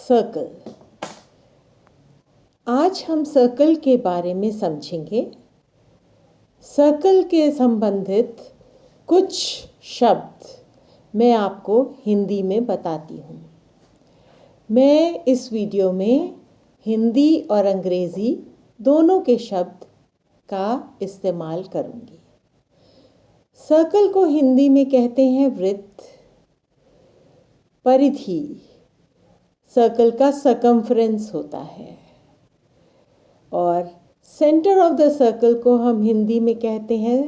Circle. आज हम circle के बारे में समझेंगे। सर्कल के संबंधित कुछ शब्द मैं आपको हिंदी में बताती हूँ। मैं इस वीडियो में हिंदी और अंग्रेज़ी दोनों के शब्द का इस्तेमाल करूँगी। सर्कल को हिंदी में कहते हैं वृत्त, परिधि। सर्कल का सरकमफ्रेंस होता है और सेंटर ऑफ द सर्कल को हम हिंदी में कहते हैं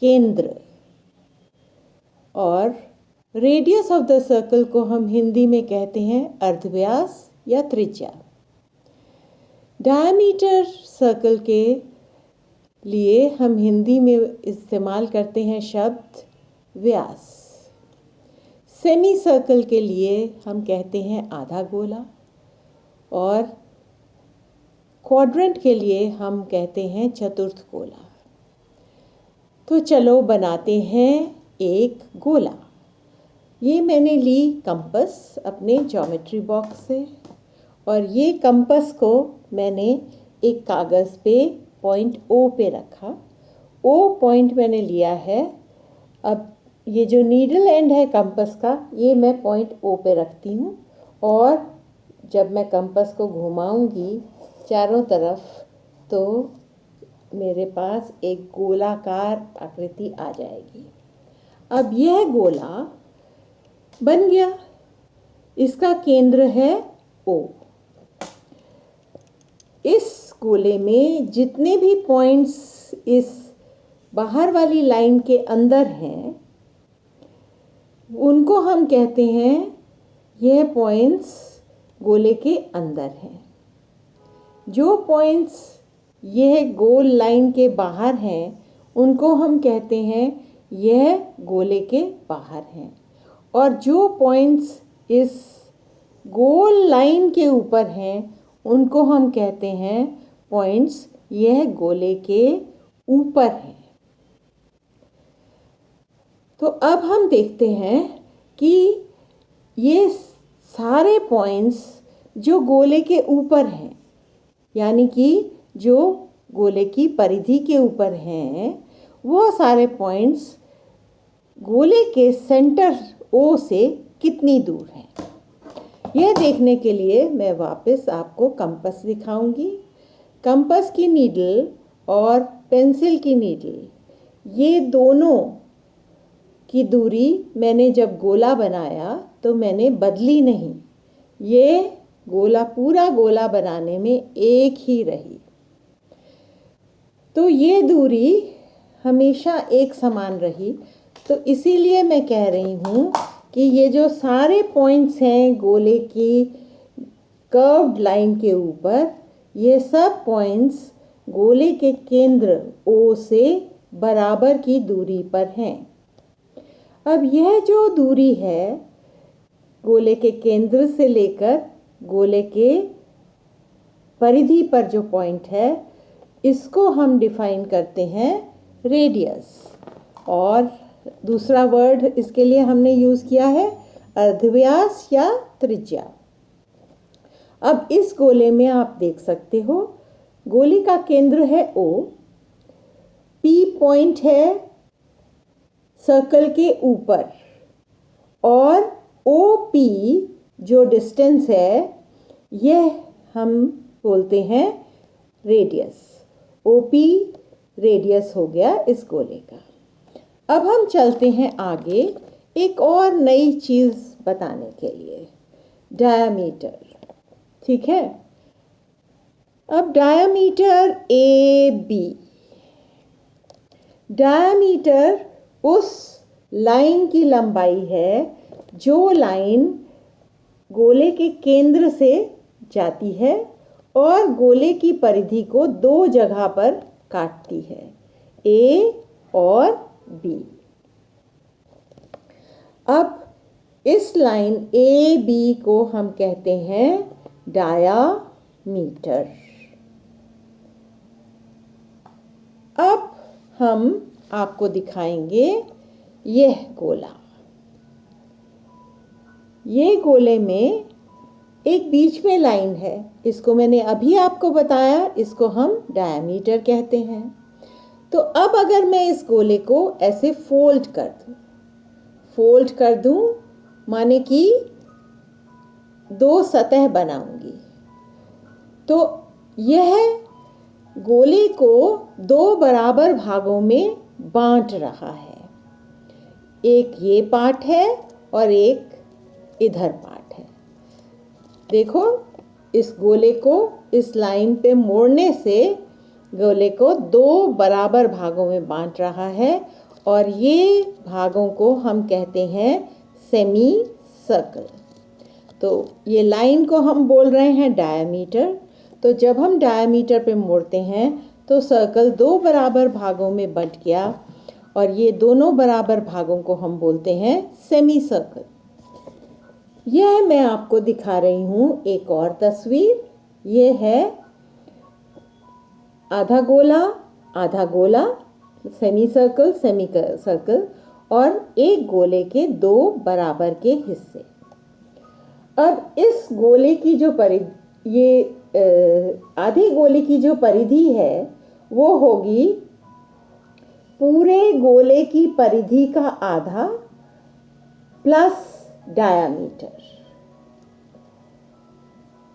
केंद्र और रेडियस ऑफ द सर्कल को हम हिंदी में कहते हैं अर्धव्यास या त्रिज्या। डायमीटर सर्कल के लिए हम हिंदी में इस्तेमाल करते हैं शब्द व्यास। सेमी सर्कल के लिए हम कहते हैं आधा गोला और क्वाड्रेंट के लिए हम कहते हैं चतुर्थ गोला। तो चलो बनाते हैं एक गोला। ये मैंने ली कंपास अपने ज्योमेट्री बॉक्स से और ये कंपास को मैंने एक कागज़ पे पॉइंट O पे रखा। O पॉइंट मैंने लिया है। अब ये जो नीडल एंड है कंपास का, ये मैं पॉइंट O पे रखती हूँ और जब मैं कंपास को घुमाऊंगी चारों तरफ तो मेरे पास एक गोलाकार आकृति आ जाएगी। अब यह गोला बन गया। इसका केंद्र है O। इस गोले में जितने भी पॉइंट्स इस बाहर वाली लाइन के अंदर हैं उनको हम कहते हैं, यह पॉइंट्स गोले के अंदर हैं। जो पॉइंट्स यह गोल लाइन के बाहर हैं उनको हम कहते हैं यह गोले के बाहर हैं और जो पॉइंट्स इस गोल लाइन के ऊपर हैं उनको हम कहते हैं पॉइंट्स यह गोले के ऊपर हैं। तो अब हम देखते हैं कि ये सारे पॉइंट्स जो गोले के ऊपर हैं, यानी कि जो गोले की परिधि के ऊपर हैं, वो सारे पॉइंट्स गोले के सेंटर O से कितनी दूर हैं। यह देखने के लिए मैं वापस आपको कंपास दिखाऊंगी। कंपास की नीडल और पेंसिल की नीडल, ये दोनों की दूरी मैंने जब गोला बनाया तो मैंने बदली नहीं। ये गोला पूरा गोला बनाने में एक ही रही। तो ये दूरी हमेशा एक समान रही। तो इसीलिए मैं कह रही हूँ कि ये जो सारे पॉइंट्स हैं गोले की कर्व्ड लाइन के ऊपर, ये सब पॉइंट्स गोले के केंद्र O से बराबर की दूरी पर हैं। अब यह जो दूरी है गोले के केंद्र से लेकर गोले के परिधि पर जो पॉइंट है, इसको हम डिफाइन करते हैं रेडियस और दूसरा वर्ड इसके लिए हमने यूज़ किया है अर्धव्यास या त्रिज्या। अब इस गोले में आप देख सकते हो गोले का केंद्र है O, P पॉइंट है सर्कल के ऊपर और OP जो डिस्टेंस है यह हम बोलते हैं रेडियस। OP रेडियस हो गया इस गोले का। अब हम चलते हैं आगे एक और नई चीज़ बताने के लिए, डायामीटर। ठीक है। अब डायामीटर AB। डायामीटर उस लाइन की लंबाई है जो लाइन गोले के केंद्र से जाती है और गोले की परिधि को दो जगह पर काटती है, A और B। अब इस लाइन AB को हम कहते हैं डायामीटर। अब हम आपको दिखाएंगे यह गोला। ये गोले में एक बीच में लाइन है, इसको मैंने अभी आपको बताया, इसको हम डायमीटर कहते हैं। तो अब अगर मैं इस गोले को ऐसे फोल्ड कर दूं, माने कि दो सतह बनाऊंगी, तो यह गोले को दो बराबर भागों में बांट रहा है। एक ये पार्ट है और एक इधर पार्ट है। देखो, इस गोले को इस लाइन पे मोड़ने से गोले को दो बराबर भागों में बांट रहा है, और ये भागों को हम कहते हैं सेमी सर्कल। तो ये लाइन को हम बोल रहे हैं डायमीटर। तो जब हम डायमीटर पे मोड़ते हैं तो सर्कल दो बराबर भागों में बंट गया, और ये दोनों बराबर भागों को हम बोलते हैं सेमी सर्कल। यह मैं आपको दिखा रही हूँ एक और तस्वीर। ये है आधा गोला, सेमी सर्कल, और एक गोले के दो बराबर के हिस्से। अब इस गोले की जो आधे गोले की जो परिधि है वो होगी पूरे गोले की परिधि का आधा प्लस डायामीटर।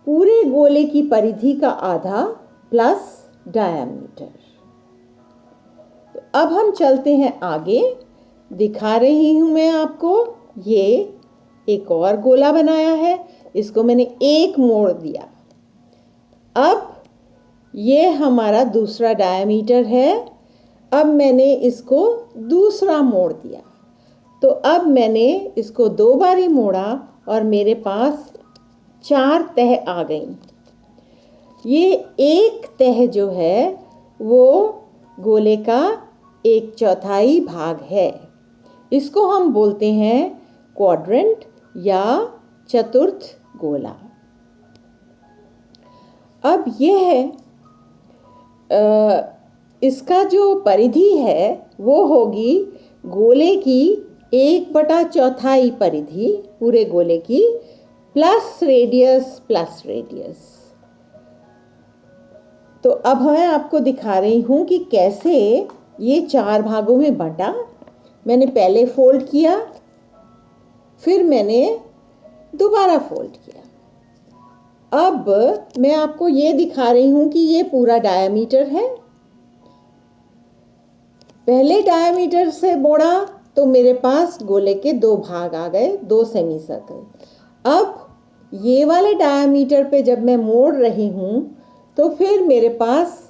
पूरे गोले की परिधि का आधा प्लस डायामीटर। तो अब हम चलते हैं आगे। दिखा रही हूं मैं आपको, ये एक और गोला बनाया है, इसको मैंने एक मोड़ दिया। अब ये हमारा दूसरा डायमीटर है। अब मैंने इसको दूसरा मोड़ दिया। तो अब मैंने इसको दो बारी मोड़ा और मेरे पास चार तह आ गई। ये एक तह जो है वो गोले का एक चौथाई भाग है। इसको हम बोलते हैं क्वाड्रेंट या चतुर्थ गोला। अब यह इसका जो परिधि है वो होगी गोले की 1/4 परिधि, पूरे गोले की, प्लस रेडियस। तो अब मैं आपको दिखा रही हूँ कि कैसे ये चार भागों में बंटा। मैंने पहले फोल्ड किया, फिर मैंने दोबारा फोल्ड किया। अब मैं आपको ये दिखा रही हूँ कि ये पूरा डायमीटर है। पहले डायमीटर से मोड़ा तो मेरे पास गोले के दो भाग आ गए, दो सेमी सर्कल। अब ये वाले डायमीटर पे जब मैं मोड़ रही हूँ तो फिर मेरे पास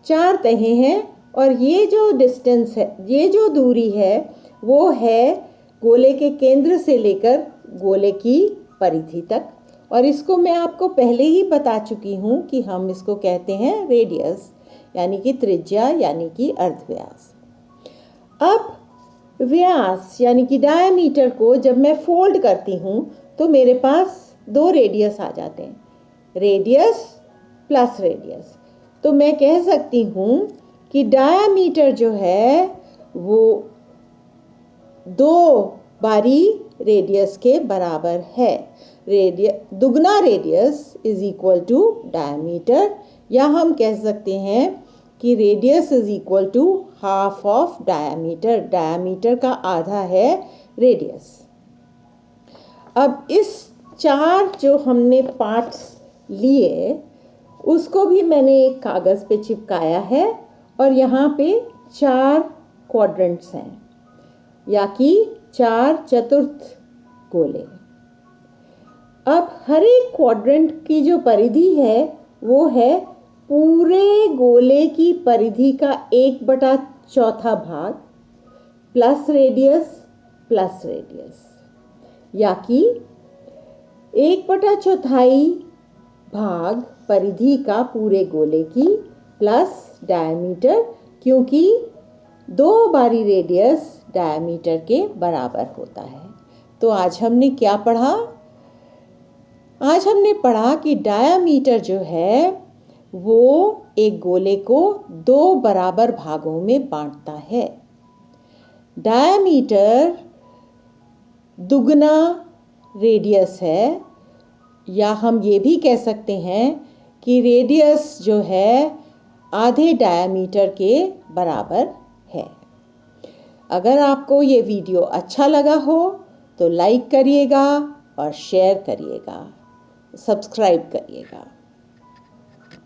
चार तहें हैं, और ये जो डिस्टेंस है, ये जो दूरी है, वो है गोले के केंद्र से लेकर गोले की परिधि तक। और इसको मैं आपको पहले ही बता चुकी हूँ कि हम इसको कहते हैं रेडियस, यानी कि त्रिज्या, यानी कि अर्धव्यास। अब व्यास यानी कि डायमीटर को जब मैं फोल्ड करती हूँ तो मेरे पास दो रेडियस आ जाते हैं, रेडियस प्लस रेडियस। तो मैं कह सकती हूँ कि डायमीटर जो है वो दो बारी रेडियस के बराबर है। दुगना radius is equal to diameter, या हम कह सकते हैं कि radius is equal to half of diameter. Diameter का आधा है रेडियस। अब इस चार जो हमने पार्ट्स लिए उसको भी मैंने एक कागज़ पे चिपकाया है, और यहाँ पे चार क्वाड्रेंट्स हैं, या कि चार चतुर्थ गोले। अब हर एक क्वाड्रेंट की जो परिधि है वो है पूरे गोले की परिधि का 1/4 भाग प्लस रेडियस, या कि 1/4 भाग परिधि का पूरे गोले की प्लस डायमीटर, क्योंकि दो बारी रेडियस डायमीटर के बराबर होता है। तो आज हमने क्या पढ़ा? आज हमने पढ़ा कि डायमीटर जो है वो एक गोले को दो बराबर भागों में बांटता है। डायमीटर दुगना रेडियस है, या हम ये भी कह सकते हैं कि रेडियस जो है आधे डायमीटर के बराबर है। अगर आपको ये वीडियो अच्छा लगा हो तो लाइक करिएगा और शेयर करिएगा, सब्सक्राइब करिएगा।